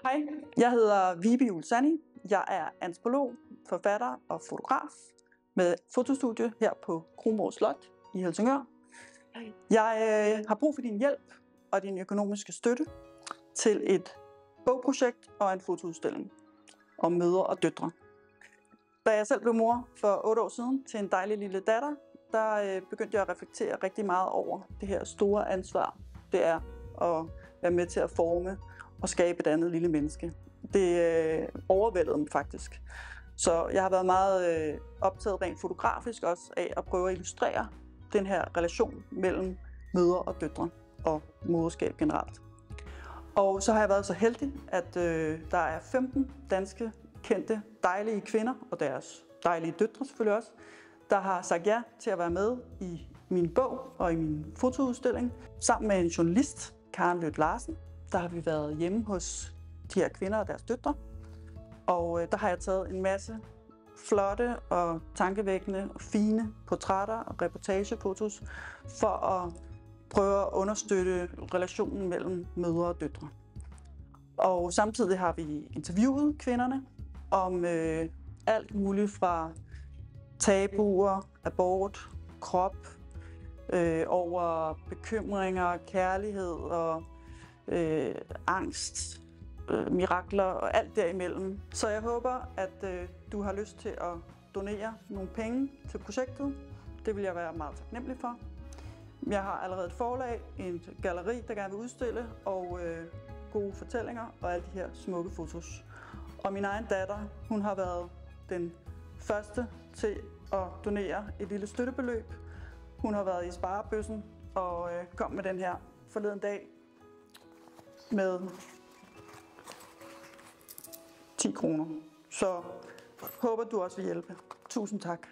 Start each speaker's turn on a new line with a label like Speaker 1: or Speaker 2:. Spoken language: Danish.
Speaker 1: Hej, jeg hedder Viby Ulsani. Jeg er antropolog, forfatter og fotograf med fotostudie her på Kronborg Slot i Helsingør. Jeg har brug for din hjælp og din økonomiske støtte til et bogprojekt og en fotoudstilling om mødre og døtre. Da jeg selv blev mor for 8 år siden til en dejlig lille datter, der begyndte jeg at reflektere rigtig meget over det her store ansvar, det er at være med til at forme og skabe et andet lille menneske. Det overvældede mig faktisk. Så jeg har været meget optaget rent fotografisk også af at prøve at illustrere den her relation mellem mødre og døtre og moderskab generelt. Og så har jeg været så heldig, at der er 15 danske kendte dejlige kvinder og deres dejlige døtre selvfølgelig også, der har sagt ja til at være med i min bog og i min fotoudstilling. Sammen med en journalist, Karen Lødt Larsen, der har vi været hjemme hos de her kvinder og deres døtre. Og der har jeg taget en masse flotte og tankevækkende og fine portrætter og reportagefotos for at prøve at understøtte relationen mellem mødre og døtre. Og samtidig har vi interviewet kvinderne om alt muligt fra tabuer, abort, krop, over bekymringer, kærlighed og angst, mirakler og alt derimellem. Så jeg håber, at du har lyst til at donere nogle penge til projektet. Det vil jeg være meget taknemmelig for. Jeg har allerede et forlag, et galleri, der gerne vil udstille, og gode fortællinger og alle de her smukke fotos. Og min egen datter, hun har været den første til at donere et lille støttebeløb. Hun har været i sparebøssen og kom med den her forleden dag med 10 kroner. Så håber du også vil hjælpe. Tusind tak.